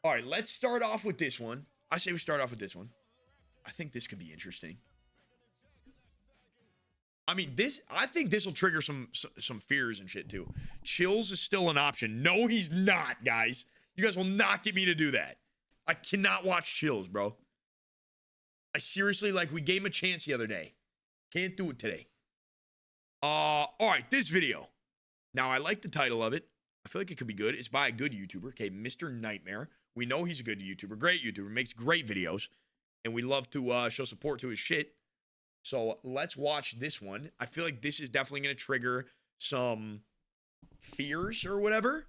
All right, let's start off with this one. I say we start off with this one. I think this could be interesting. I mean, I think this will trigger some fears and shit too. Chills is still an option. No, he's not, guys. You guys will not get me to do that. I cannot watch Chills, bro. I seriously, like, we gave him a chance the other day. Can't do it today. All right, this video. Now, I like the title of it. I feel like it could be good. It's by a good YouTuber, okay, MrNightmare. We know he's a good YouTuber, great YouTuber, makes great videos, and we love to show support to his shit. So let's watch this one. I feel like this is definitely going to trigger some fears or whatever.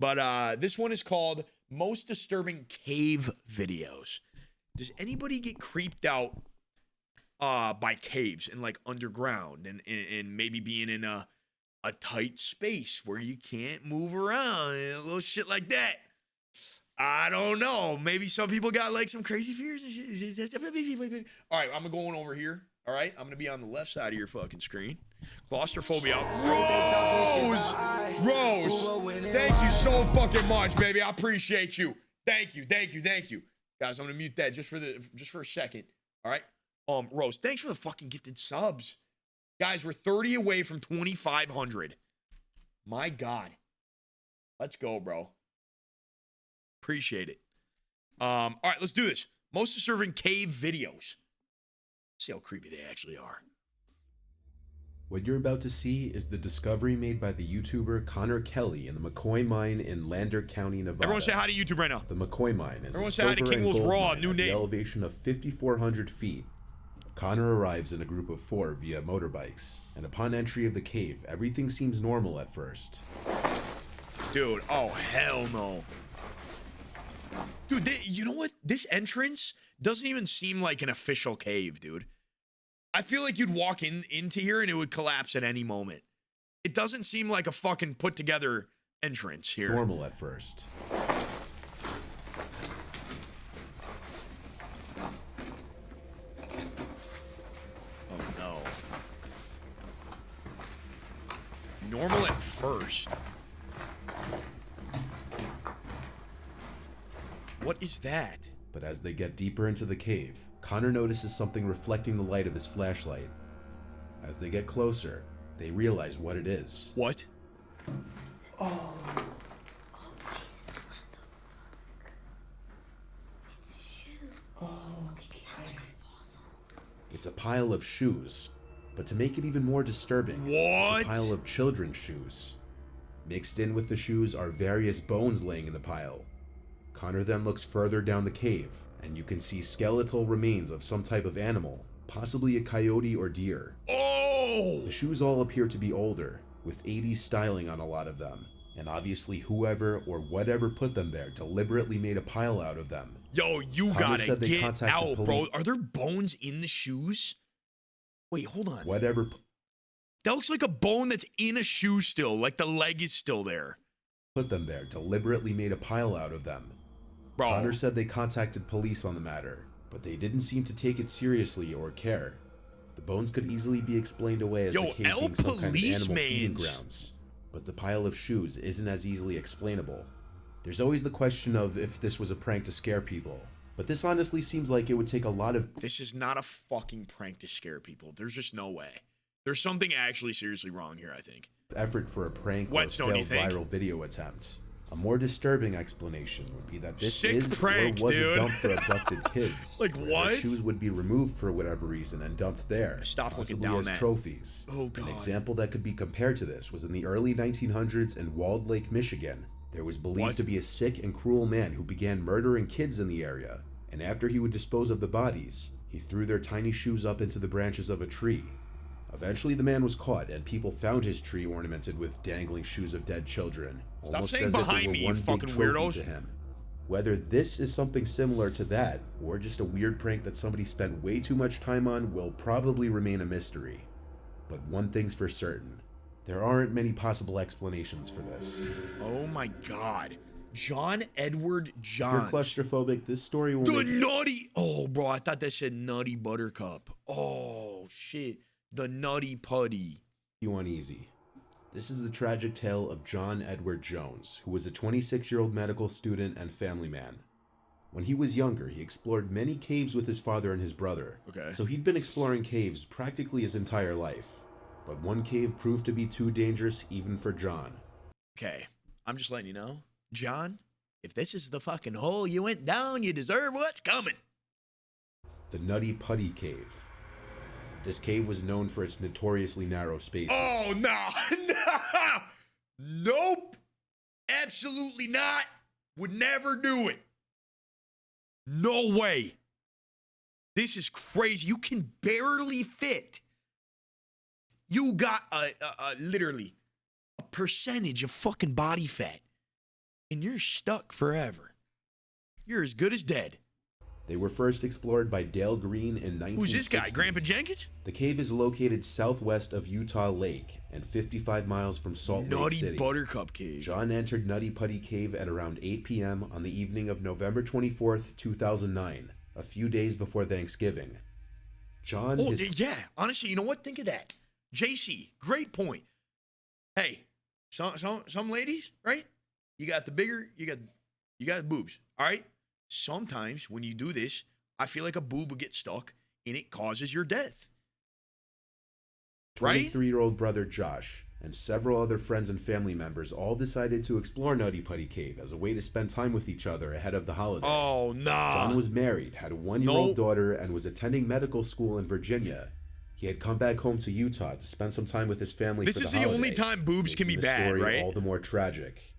But this one is called Most Disturbing Cave Videos. Does anybody get creeped out by caves and like underground and maybe being in a tight space where you can't move around and a little shit like that? I don't know. Maybe some people got like some crazy fears and shit. All right, I'm going over here. All right, I'm gonna be on the left side of your fucking screen. Claustrophobia. Rose, thank you so fucking much, baby. I appreciate you. Thank you. Guys, I'm gonna mute that just for a second. All right. Rose, thanks for the fucking gifted subs. Guys, we're 30 away from 2,500. My God. Let's go, bro. Appreciate it. All right, let's do this. Most disturbing cave videos. See how creepy they actually are. What you're about to see is the discovery made by the YouTuber Connor Kelly in the McCoy Mine in Lander County, Nevada. Everyone say hi to YouTube right now. The McCoy Mine is Everyone a say hi to silver and KingWoolz gold Raw, mine new at the name. elevation of 5,400 feet. Connor arrives in a group of 4 via motorbikes, and upon entry of the cave, everything seems normal at first. Dude, oh hell no. Dude, you know what? This entrance doesn't even seem like an official cave, dude. I feel like you'd walk into here and it would collapse at any moment. It doesn't seem like a fucking put together entrance here. Normal at first. Oh no. Normal at first. What is that? But as they get deeper into the cave, Connor notices something reflecting the light of his flashlight. As they get closer, they realize what it is. What? Oh Jesus, what the fuck? It's a shoe. Oh, look, it's not like a fossil. It's a pile of shoes, but to make it even more disturbing, what? It's a pile of children's shoes. Mixed in with the shoes are various bones laying in the pile. Connor then looks further down the cave, and you can see skeletal remains of some type of animal, possibly a coyote or deer. Oh! The shoes all appear to be older, with 80s styling on a lot of them, and obviously whoever or whatever put them there deliberately made a pile out of them. Yo, you Connor gotta get out, police. bro. Are there bones in the shoes? Wait, hold on. Whatever That looks like a bone that's in a shoe still, like the leg is still there. put them there deliberately made a pile out of them. Bro. Connor said they contacted police on the matter, but they didn't seem to take it seriously or care. The bones could easily be explained away as the cave being some kind of animal feeding grounds, but the pile of shoes isn't as easily explainable. There's always the question of if this was a prank to scare people, but this honestly seems like it would take a lot of— This is not a fucking prank to scare people. There's just no way. There's something actually seriously wrong here, I think. effort for a prank or Whetstone, you failed think? viral video attempt. A more disturbing explanation would be that this Sick is prank, or was dude. a dump for abducted kids. Like, where what? Their shoes would be removed for whatever reason and dumped there. Stop looking possibly down as that. trophies. Oh, God. An example that could be compared to this was in the early 1900s in Walled Lake, Michigan. There was believed What? to be a sick and cruel man who began murdering kids in the area. And after he would dispose of the bodies, he threw their tiny shoes up into the branches of a tree. Eventually the man was caught and people found his tree ornamented with dangling shoes of dead children. Stop Almost saying as if behind it were me, you one big fucking trophy weirdos. to him. Whether this is something similar to that, or just a weird prank that somebody spent way too much time on, will probably remain a mystery. But one thing's for certain, there aren't many possible explanations for this. Oh my God. John Edward If you're John. claustrophobic, this story will The make nutty. Oh, bro, I thought that said Nutty Buttercup. Oh, shit. The Nutty Putty. you uneasy. This is the tragic tale of John Edward Jones, who was a 26-year-old medical student and family man. When he was younger, he explored many caves with his father and his brother. Okay. So he'd been exploring caves practically his entire life. But one cave proved to be too dangerous even for John. Okay. I'm just letting you know. John, if this is the fucking hole you went down, you deserve what's coming. The Nutty Putty Cave. This cave was known for its notoriously narrow spaces. Oh, no. No. Nope. Absolutely not. Would never do it. No way. This is crazy. You can barely fit. You got literally a percentage of fucking body fat, and you're stuck forever. You're as good as dead. They were first explored by Dale Green in 1960. Who's this guy, Grandpa Jenkins? The cave is located southwest of Utah Lake and 55 miles from Salt Lake City. Nutty Buttercup Cave. John entered Nutty Putty Cave at around 8 p.m. on the evening of November 24th, 2009, a few days before Thanksgiving. John yeah. Honestly, you know what? Think of that. JC, great point. Hey, some ladies, right? You got the bigger, you got boobs, all right? Sometimes when you do this, I feel like a boob will get stuck and it causes your death. Right? 23-year-old brother Josh and several other friends and family members all decided to explore Nutty Putty Cave as a way to spend time with each other ahead of the holiday. Oh, nah. John was married, had a 1-year-old daughter, and was attending medical school in Virginia. He had come back home to Utah to spend some time with his family for the holiday. This is the only time boobs can be bad, story right? All the more tragic.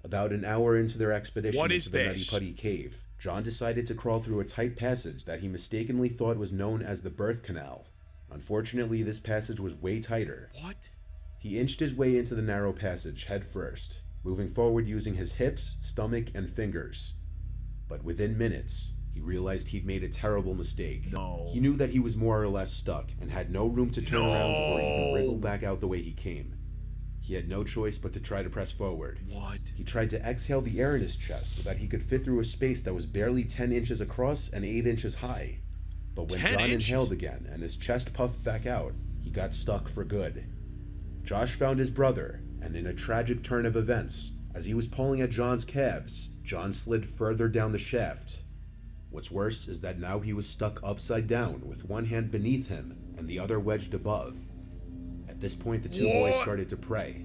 About an hour into their expedition into the Nutty this? Putty Cave, John decided to crawl through a tight passage that he mistakenly thought was known as the birth canal. Unfortunately, this passage was way tighter. What? He inched his way into the narrow passage head first, moving forward using his hips, stomach, and fingers. But within minutes, he realized he'd made a terrible mistake. No. He knew that he was more or less stuck and had no room to turn around or even wriggle back out the way he came. He had no choice but to try to press forward. What? He tried to exhale the air in his chest so that he could fit through a space that was barely 10 inches across and 8 inches high. But when John inhaled again and his chest puffed back out, he got stuck for good. Josh found his brother, and in a tragic turn of events, as he was pulling at John's calves, John slid further down the shaft. What's worse is that now he was stuck upside down with one hand beneath him and the other wedged above. At this point, the two boys started to pray.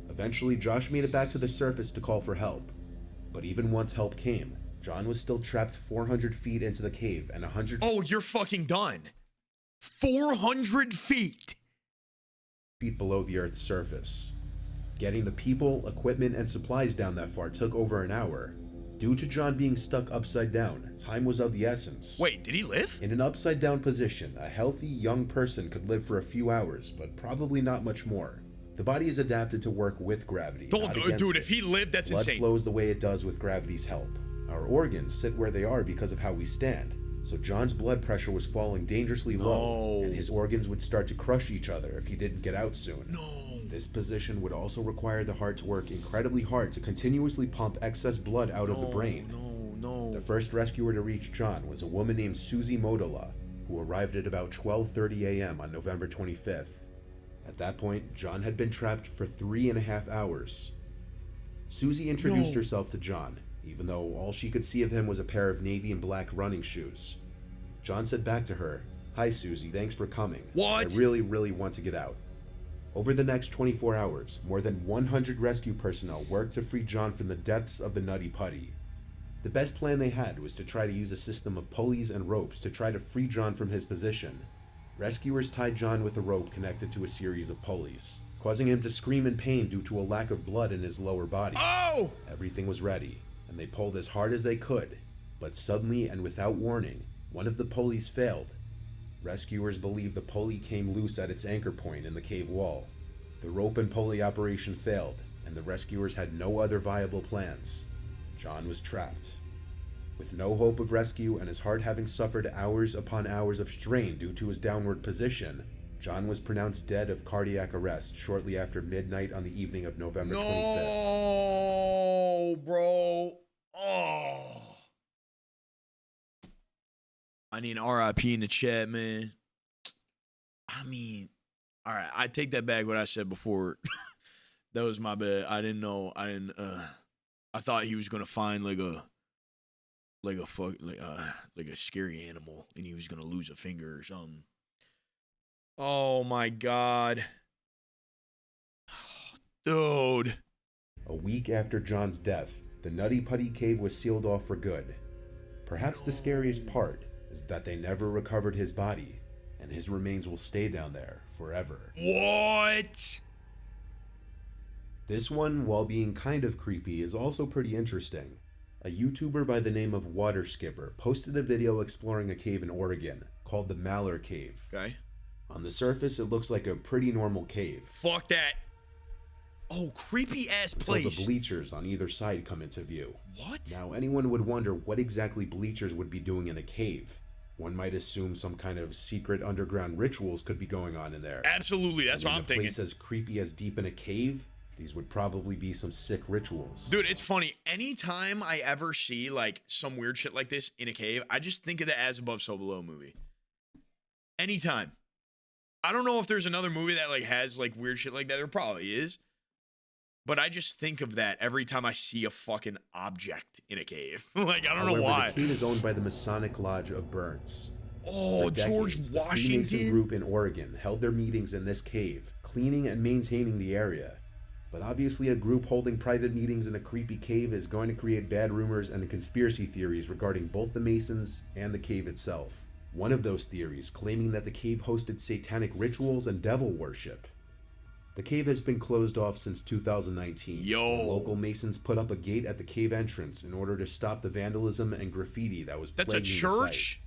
Eventually, Josh made it back to the surface to call for help. But even once help came, John was still trapped 400 feet into the cave and 100 Oh, you're fucking done. 400 feet. feet below the Earth's surface. Getting the people, equipment, and supplies down that far took over an hour. Due to John being stuck upside down, time was of the essence. Wait, did he live? In an upside down position, a healthy young person could live for a few hours, but probably not much more. The body is adapted to work with gravity. Dude, if he lived, that's insane. Blood flows the way it does with gravity's help. Our organs sit where they are because of how we stand. So John's blood pressure was falling dangerously low, and his organs would start to crush each other if he didn't get out soon. No. This position would also require the heart to work incredibly hard to continuously pump excess blood out of the brain. No. The first rescuer to reach John was a woman named Susie Modola, who arrived at about 12:30 a.m. on November 25th. At that point, John had been trapped for 3.5 hours. Susie introduced herself to John, even though all she could see of him was a pair of navy and black running shoes. John said back to her, "Hi Susie, thanks for coming. What? I really want to get out." Over the next 24 hours, more than 100 rescue personnel worked to free John from the depths of the Nutty Putty. The best plan they had was to try to use a system of pulleys and ropes to try to free John from his position. Rescuers tied John with a rope connected to a series of pulleys, causing him to scream in pain due to a lack of blood in his lower body. Oh! Everything was ready, and they pulled as hard as they could, but suddenly and without warning, one of the pulleys failed. Rescuers believe the pulley came loose at its anchor point in the cave wall. The rope and pulley operation failed, and the rescuers had no other viable plans. John was trapped. With no hope of rescue and his heart having suffered hours upon hours of strain due to his downward position, John was pronounced dead of cardiac arrest shortly after midnight on the evening of November 25th. No, bro. Oh. I need RIP in the chat, man. I mean, all right, I take that back what I said before. That was my bad. I thought he was going to find like like a scary animal, and he was gonna lose a finger or something. Oh my god, dude. A week after John's death, the Nutty Putty Cave was sealed off for good. Perhaps the scariest part is that they never recovered his body, and his remains will stay down there forever. What? This one, while being kind of creepy, is also pretty interesting. A YouTuber by the name of Water Skipper posted a video exploring a cave in Oregon called the Malheur Cave. Okay. On the surface, it looks like a pretty normal cave. Fuck that. Oh, creepy ass place. Until the bleachers on either side come into view. What? Now, anyone would wonder what exactly bleachers would be doing in a cave. One might assume some kind of secret underground rituals could be going on in there. Absolutely, that's what I'm thinking. In a place as creepy as deep in a cave, these would probably be some sick rituals. Dude, it's funny. Anytime I ever see like some weird shit like this in a cave, I just think of the As Above, So Below movie. Anytime. I don't know if there's another movie that like has like weird shit like that. There probably is. But I just think of that every time I see a fucking object in a cave. Like, I don't know why. The cave is owned by the Masonic Lodge of Burns. Oh, For decades, George the Washington. Freemason group in Oregon held their meetings in this cave, cleaning and maintaining the area. But obviously a group holding private meetings in a creepy cave is going to create bad rumors and conspiracy theories regarding both the Masons and the cave itself. One of those theories claiming that the cave hosted satanic rituals and devil worship. The cave has been closed off since 2019. Yo. Local Masons put up a gate at the cave entrance in order to stop the vandalism and graffiti that was That's a plaguing the site. church?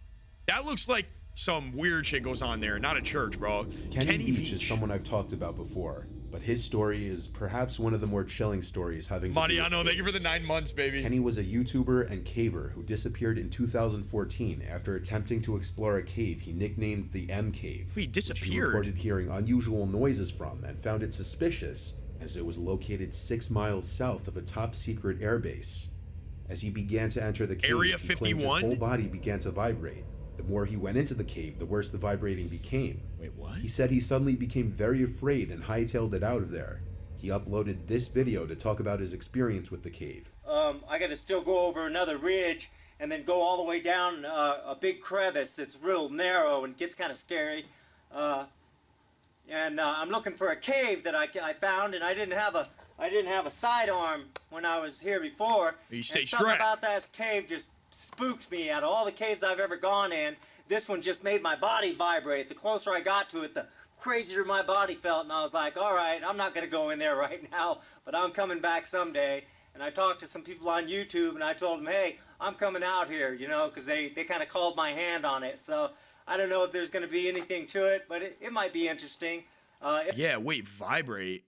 That looks like some weird shit goes on there. Not a church, bro. Kenny Beach is someone I've talked about before, but his story is perhaps one of the more chilling stories having to do with Mariano, thank you for the caves. 9 months, baby. Kenny was a YouTuber and caver who disappeared in 2014 after attempting to explore a cave he nicknamed the M Cave. He Which he disappeared. reported hearing unusual noises from and found it suspicious as it was located 6 miles south of a top-secret airbase. As he began to enter the cave, Area he claimed 51? his whole body began to vibrate. The more he went into the cave, the worse the vibrating became. Wait, what? He said he suddenly became very afraid and hightailed it out of there. He uploaded this video to talk about his experience with the cave. I gotta still go over another ridge and then go all the way down a big crevice that's real narrow and gets kind of scary. I'm looking for a cave that I found, and I didn't have a sidearm when I was here before. You stay and something strapped. about that cave just spooked me. Out of all the caves I've ever gone in, this one just made my body vibrate. The closer I got to it, the crazier my body felt, and I was like, all right, I'm not gonna go in there right now, but I'm coming back someday. And I talked to some people on YouTube, and I told them, hey, I'm coming out here, you know, because they kind of called my hand on it. So I don't know if there's going to be anything to it, but it might be interesting. Yeah, wait, vibrate.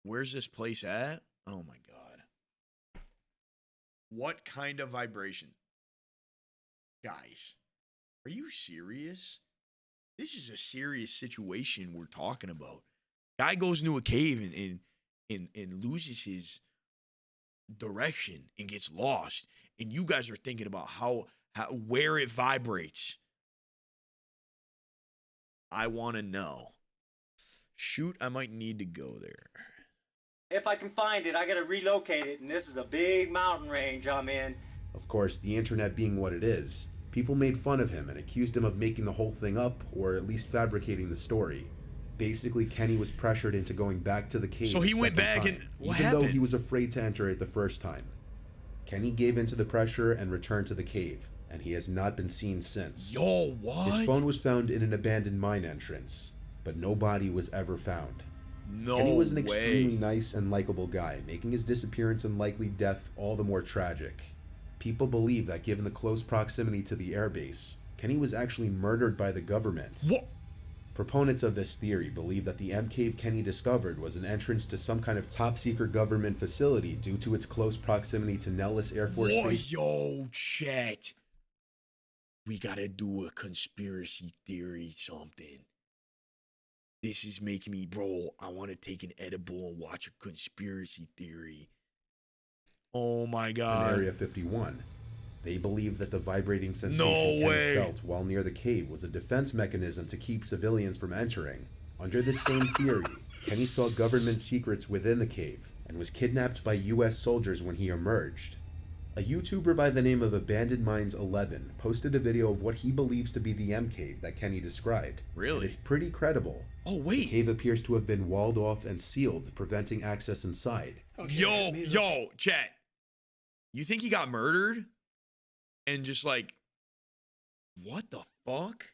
Where's this place at? Oh my god. What kind of vibration? Guys, are you serious? This is a serious situation we're talking about. Guy goes into a cave and loses his direction and gets lost. And you guys are thinking about how where it vibrates. I want to know. Shoot, I might need to go there. If I can find it, I got to relocate it, and this is a big mountain range I'm in. Of course, the internet being what it is, people made fun of him and accused him of making the whole thing up, or at least fabricating the story. Basically, Kenny was pressured into going back to the cave. So he went back time, and what even though happened? he was afraid to enter it the first time. Kenny gave in to the pressure and returned to the cave, and he has not been seen since. Yo, what? His phone was found in an abandoned mine entrance, but no body was ever found. No Kenny was an way. extremely nice and likable guy, making his disappearance and likely death all the more tragic. People believe that given the close proximity to the airbase, Kenny was actually murdered by the government. What? Proponents of this theory believe that the M Cave Kenny discovered was an entrance to some kind of top-secret government facility due to its close proximity to Nellis Air Force Boy, Base. yo, chat. We gotta do a conspiracy theory something. This is making me, bro, I want to take an edible and watch a conspiracy theory. Oh my In god. Area 51. They believe that the vibrating sensation No Kenny way. felt while near the cave was a defense mechanism to keep civilians from entering. Under this same theory, Kenny saw government secrets within the cave and was kidnapped by US soldiers when he emerged. A YouTuber by the name of Abandoned Minds 11 posted a video of what he believes to be the M cave that Kenny described. Really? And it's pretty credible. Oh, The wait. cave appears to have been walled off and sealed, preventing access inside. Okay, Yo, chat. You think he got murdered? And just like, what the fuck?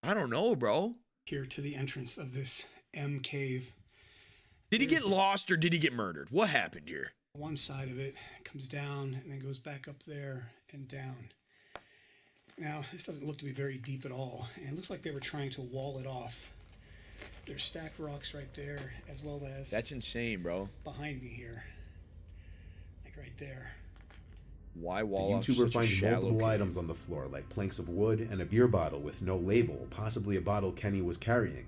I don't know, bro. Here to the entrance of this M cave. Did he get lost or did he get murdered? What happened here? One side of it comes down and then goes back up there and down. Now, this doesn't look to be very deep at all, and it looks like they were trying to wall it off. There's stacked rocks right there, as well as That's insane, bro. behind me here. Like right there. Why The wall off YouTuber such a finds shallow multiple cave? items on the floor, like planks of wood and a beer bottle with no label, possibly a bottle Kenny was carrying.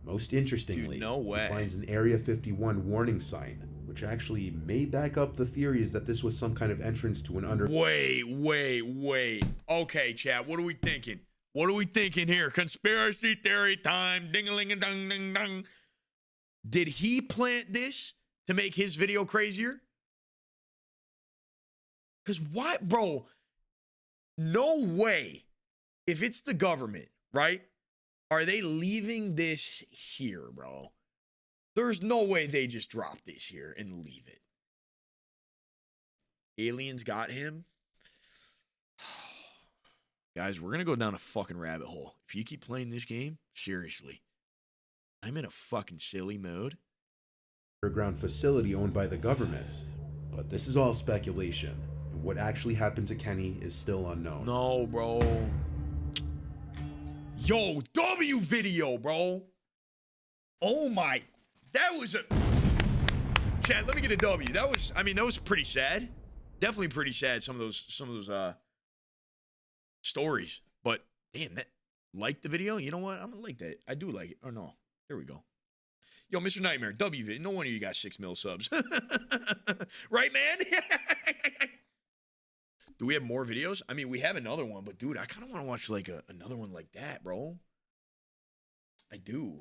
Most interestingly, Dude, no way. he finds an Area 51 warning sign, which actually may back up the theories that this was some kind of entrance to an Wait. Okay, chat. What are we thinking? What are we thinking here? Conspiracy theory time. Ding-a-ling-a-dong-ding-dong. Did he plant this to make his video crazier? Because why, bro? No way. If it's the government, right? Are they leaving this here, bro? There's no way they just drop this here and leave it. Aliens got him. Guys, we're going to go down a fucking rabbit hole. If you keep playing this game, seriously, I'm in a fucking silly mode. underground facility owned by the government. But this is all speculation. What actually happened to Kenny is still unknown. No, bro. Yo, W video, bro. Oh my. That was a... Chad, let me get a W. That was, I mean, that was pretty sad. Definitely pretty sad, some of those stories. But damn, that, like the video? You know what? I'm gonna like that. I do like it. Oh no. There we go. Yo, MrNightmare, W video. No wonder you got 6 mil subs. Right, man? Do we have more videos? I mean, we have another one, but dude, I kind of want to watch like another one like that, bro. I do.